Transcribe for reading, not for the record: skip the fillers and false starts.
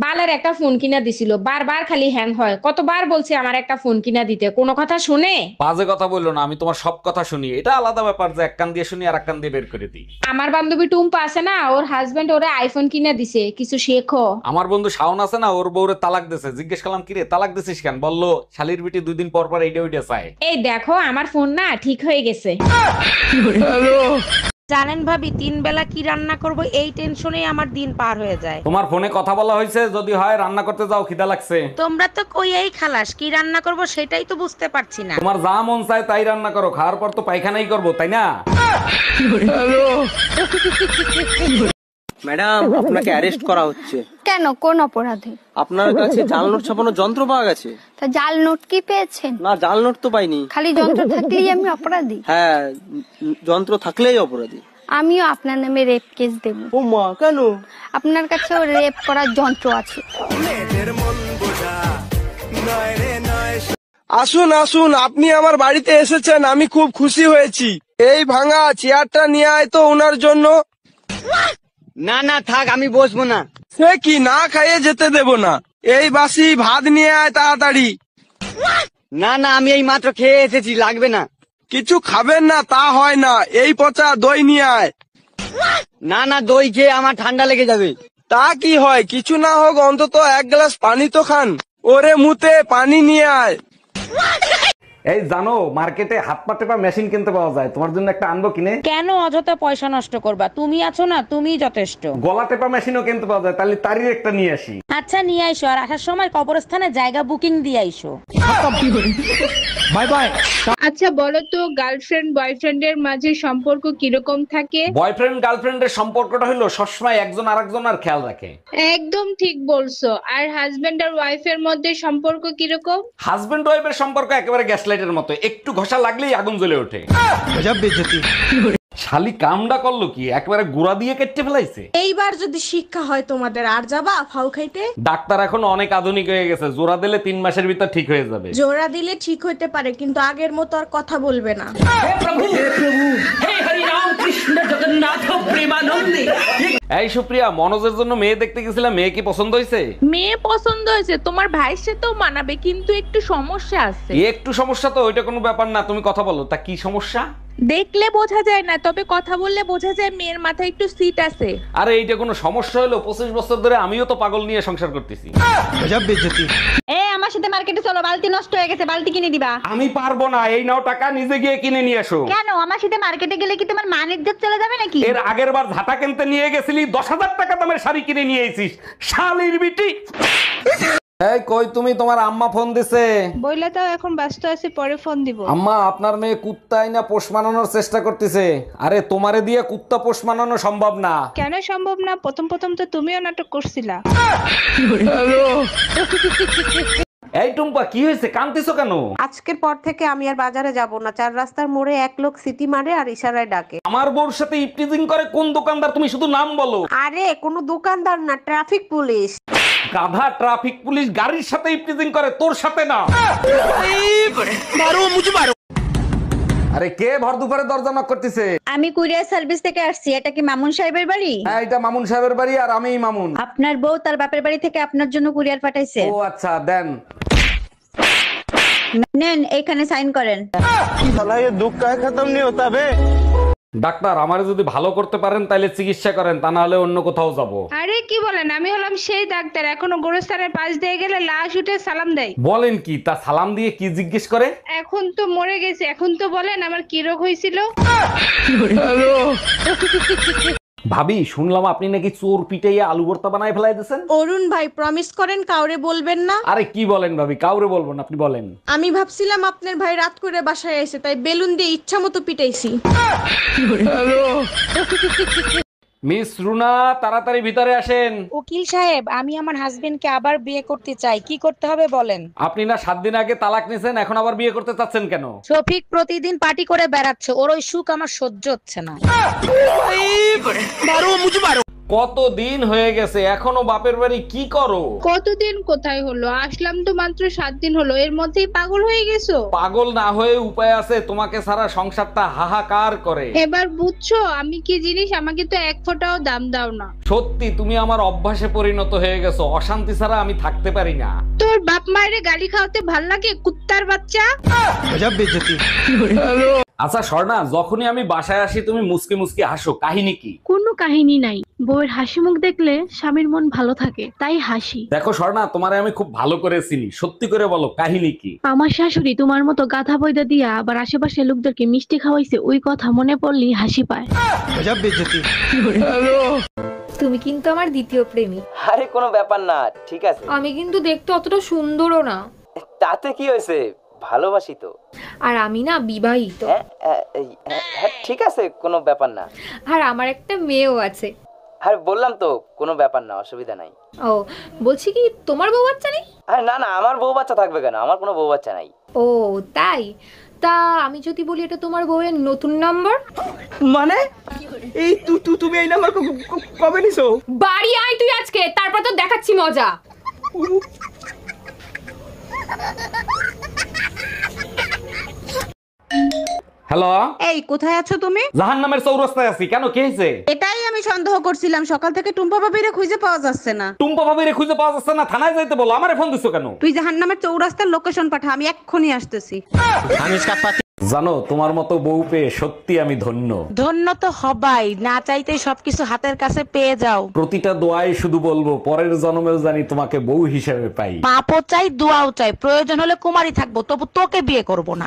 বালের একটা ফোন কিনা দিছিল, বারবার খালি হ্যাং হয়। কতবার বলছি আমার একটা ফোন কিনা দিতে, কোনো কথা শুনে? বাজে কথা বললো না, আমি তোমার সব কথা শুনি। এটা আলাদা ব্যাপার যে এক কান দিয়ে শুনি আর এক কান দিয়ে বের করে দিই। আমার বান্ধবী টুম্পা আছে না, ওর হাজবেন্ড ওরে আইফোন কিনা দিছে, কিছু শেখো। আমার বন্ধু শাওন আছে না, ওর বউরে তালাক দিছে। জিজ্ঞেস করলাম কিরে তালাক দিছিস কেন, বললো শালির বিটি 2 দিন পর পর এইটা ওইটা চায়। এই দেখো আমার ফোন না ঠিক হয়ে গেছে। জানেন ভাবি, 3 বেলা কি রান্না করব এই টেনশনেই আমার দিন পার হয়ে যায়। তোমার ফোনে কথা বলা হয়েছে, যদি হয় রান্না করতে যাও, খিদা লাগছে। তোমরা তো কই এই খালাস, কি রান্না করব সেটাই তো বুঝতে পারছি না। তোমার যা মন চায় তাই রান্না করো, খাওয়ার পর তো পায়খানাই করবো, তাই না? ম্যাডাম, আপনাকে অ্যারেস্ট করা হচ্ছে। কেন, কোন অপরাধে? আপনার কাছে জাল নোট ছাপানোর যন্ত্র পাওয়া গেছে। তা জাল নোট কি পেয়েছেন? না, জাল নোট তো পাইনি। খালি যন্ত্র থাকলেই আমি অপরাধী? হ্যাঁ, যন্ত্র থাকলেই অপরাধী। আমিও আপনার নামে রেপ কেস দেব। ও মা, কেন? আপনার কাছেও রেপ করার যন্ত্র আছে। আসুন আসুন, আপনি আমার বাড়িতে এসেছেন, আমি খুব খুশি হয়েছি। এই ভাঙা চেয়ারটা নিয়ে আয় তো ওনার জন্য। না না থাক, আমি বসবো না। সে কি, না খাইয়ে যেতে দেব না। এই বাসি ভাত নিয়ে আয় তাড়াতাড়ি। না না, আমি এই মাত্র খেয়ে এসেছি, লাগবে না। কিছু খাবেন না তা হয় না, এই পচা দই নিয়ে আয়। না না, দই খেয়ে আমার ঠান্ডা লেগে যাবে। তা কি হয়, কিছু না হোক অন্তত 1 গ্লাস পানি তো খান। ওরে মুতে পানি নিয়ে আয়। এই জানো, মার্কেটে হাত পা টেপা মেশিন কিনতে পাওয়া যায়, তোমার জন্য একটা আনবো কিনে? কেন অযথা পয়সা নষ্ট করবা, তুমি আছো না, তুমিই যথেষ্ট। গলা টেপা মেশিনও কিনতে পাওয়া যায়, তাহলে তারই একটা নিয়ে আসি। আচ্ছা নিয়ে আইসো, আর আসার সময় কবরস্থানে জায়গা বুকিং দিয়ে আইসো। Bye bye. আচ্ছা বলো তো, গার্লফ্রেন্ড বয়ফ্রেন্ডের মাঝে সম্পর্ক কিরকম থাকে? বয়ফ্রেন্ড গার্লফ্রেন্ডের সম্পর্কটা হলো সবসময় একজন আরেকজনের খেয়াল রাখে। একদম ঠিক বলছো। আর হাজবেন্ড আর ওয়াইফের মধ্যে সম্পর্ক কিরকম? হাজবেন্ড ওয়াইফের সম্পর্ক একেবারে গ্যাসলাইটের মতো, একটু ঘষা লাগলেই আগুন জ্বলে ওঠে। শালি কামডা করলো কি, একেবারে গুড়া দিয়ে কেটে ফেলাইছে। এইবার যদি শিক্ষা হয় তোমাদের, আর যাবা ফাউ খাইতে? ডাক্তার এখন অনেক আধুনিক হয়ে গেছে, জোড়া দিলে 3 মাসের ভিতর ঠিক হয়ে যাবে। জোড়া দিলে ঠিক হইতে পারে, কিন্তু আগের মতো আর কথা বলবে না। এই সুপ্রিয়া, মনোজের জন্য মেয়ে দেখতে গেছিলাম, মেয়ে কি পছন্দ হয়েছে? মেয়ে পছন্দ হয়েছে, তোমার ভাইয়ের সাথেও মানাবে, কিন্তু একটু সমস্যা আছে। একটু সমস্যা তো, ওইটা কোনো ব্যাপার না, তুমি কথা বলো। তা কি সমস্যা? দেখলে বোঝা যায় না, তবে কথা বললে বোঝা যায় মেয়ের মাথায় একটু সিট আছে। আরে এইটা কোনো সমস্যা হলো? 25 বছর ধরে আমিও তো পাগল নিয়ে সংসার করতেছি। আমার সাথে মার্কেটে চলো, বালতি নষ্ট হয়ে গেছে, বালতি কিনে দিবা। আমি পারবো না, এই নাও টাকা, নিজে গিয়ে কিনে নিয়ে আসো। কেন, আমার সাথে মার্কেটে গেলে কি তোমার মান ইজ্জত চলে যাবে নাকি? এর আগের বার ঝাঁটা কিনতে নিয়ে গেছিলি, 10,000 টাকা দামের শাড়ি কিনে নিয়ে এসিস, শালির বিটি। এই কই তুমি, তোমার আম্মা ফোন দিছে। বইলে তাও এখন ব্যস্ত আছি, পরে ফোন দিব। আম্মা, আপনার মেয়ে কুত্তাই না পোষ মানানোর চেষ্টা করতেছে। আরে তোমারে দিয়ে কুত্তা পোষ মানানো সম্ভব না। কেন সম্ভব না? প্রথম প্রথম তো তুমিও নাটক করছিলা। এই টুম্পা, কি হয়েছে, কাঁদতেছো কেন? আজকের পর থেকে আমি আর বাজারে যাব না। 4 রাস্তার মোড়ে এক লোক সিটি মারে আর ইশারায় ডাকে। আমার বউর সাথে ইপটিজিং করে কোন দোকানদার, তুমি শুধু নাম বলো। আরে কোনো দোকানদার না, ট্রাফিক পুলিশ। গাধা, ট্রাফিক পুলিশ গাড়ির সাথে ইপটিজিং করে, তোর সাথে না। আরে কে ভর দুপুরে দরজা নক করতেছে? আমি কুরিয়ার সার্ভিস থেকে আসছি। এটা কি মামুন সাহেবের বাড়ি? হ্যাঁ, এটা মামুন সাহেবের বাড়ি, আর আমিই মামুন। আপনার বউ তার বাপের বাড়ি থেকে আপনার জন্য কুরিয়ার পাঠাইছে। ও আচ্ছা, দেন। নেন, এখানে সাইন করেন। ডাক্তার, আমারে যদি ভালো করতে পারেন তাহলে চিকিৎসা করেন, তা না হলে অন্য কোথাও যাব। আরে কি বলেন, আমি হলাম সেই ডাক্তার, এখনো গোরস্থানের পাশ দিয়ে গেলে লাশ উঠে সালাম দেয়। বলেন কি? তা সালাম দিয়ে কি জিজ্ঞেস করে? এখন তো মরে গেছে, এখন তো বলেন আমার কি রোগ হয়েছিল। ভাবি, শুনলাম আপনি নাকি চোর পিটাইয়া আলু ভর্তা বানায় ফেলাই দিয়েছেন। অরুণ ভাই প্রমিস করেন কাউরে বলবেন না। আরে কি বলেন ভাবি, কাউরে বলবো না, আপনি বলেন। আমি ভাবছিলাম আপনার ভাই রাত করে বাসায় এসে, তাই বেলুন দিয়ে ইচ্ছা মতো পিটাইছি। মিস রুনা, তাড়াতাড়ি ভিতরে আসেন। উকিল সাহেব, আমি আমার হাজবেন্ডকে আবার বিয়ে করতে চাই, কি করতে হবে বলেন? আপনি না 7 দিন আগে তালাক নিছেন, এখন আবার বিয়ে করতে চাচ্ছেন কেন? শফিক প্রতিদিন পার্টি করে বেড়াচ্ছে, ওর ওই সুখ আমার সহ্য হচ্ছে না। কতদিন হয়ে গেছে এখনো বাপের বাড়ি কি করো? কতদিন কোথায় হলো, আসলাম তো মাত্র 7 দিন হলো, এর মধ্যেই পাগল হয়ে গেছো? পাগল না হয়ে উপায় আছে? তোমাকে সারা সংসারটা হাহাকার করে। এবার বুঝছো আমি কি জিনিস? আমাকে তো এক ফোঁটাও দাম দাও না। সত্যি তুমি আমার অভ্যাসে পরিণত হয়ে গেছো, অশান্তি ছাড়া আমি থাকতে পারি না। তোর বাপ মায়ের গালি খাওয়াতে ভাল লাগে, কুত্তার বাচ্চা। আচ্ছা স্বর্ণা, যখনই আমি বাসায় আসি তুমি মুসকি মুসকি হাসো, কাহিনী কি? কোনো কাহিনী নাই, বউয়ের হাসি মুখ দেখলে স্বামীর মন ভালো থাকে তাই হাসি। দেখো স্বর্ণা, তোমারে আমি খুব ভালো করে চিনি, সত্যি করে বলো কাহিনী কি? আমার শাশুড়ি তোমার মতো গাধা বইদা দিয়া আবার আশেপাশে লোকদেরকে মিষ্টি খাওয়াইছে, ওই কথা মনে পড়লেই হাসি পায়। তুমি কিন্তু আমার দ্বিতীয় প্রেমিক। আরে কোনো ব্যাপার না, ঠিক আছে। আমি কিন্তু দেখতে অতটা সুন্দরও না। তাতে কি হয়েছে, ভালোবাসি তো। আর আমি না বিবাহিত। ঠিক আছে, কোনো ব্যাপার না। আর আমার একটা মেয়েও আছে। আর বললাম তো কোনো ব্যাপার না, অসুবিধা নাই। ও বলছি কি, তোমার বউ বাচ্চা নেই? আরে না না, আমার বউ বাচ্চা থাকবে কেন, আমার কোনো বউ বাচ্চা নাই। ও তাই? তা আমি যদি বলি এটা তোমার বউয়ের নতুন নাম্বার? মানে এই তুমি এই নাম্বার কবে নিছো? বাড়ি আয় তুই আজকে, তারপর তো দেখাচ্ছি মজা। হ্যালো, এই কোথায় আছো তুমি? জাহান্নামের চৌরাস্তায় আছি। কেন, কি হয়েছে? এটাই আমি সন্দেহ করছিলাম, সকাল থেকে টুম্পা ভাবিরে খুঁজে পাওয়া যাচ্ছে না। টুম্পা ভাবিরে খুঁজে পাওয়া যাচ্ছে না? থানায় যাইতে বলো, আমারে ফোন দিছো কেন? তুই জাহান্নামের চৌরাস্তার লোকেশন পাঠা, আমি এক্ষুনি আসতেছি। জানো, তোমার মতো বউ পেয়ে সত্যি আমি ধন্য। ধন্য তো হবাই, না চাইতে সবকিছু হাতের কাছে পেয়ে যাও। প্রতিটা দোয়ায় শুধু বলবো পরের জন্মেও জানি তোমাকে বউ হিসেবে পাই। পাপও চাই, দোয়াও চাই, প্রয়োজন হলে কুমারী থাকবো, তবু তোকে বিয়ে করব না।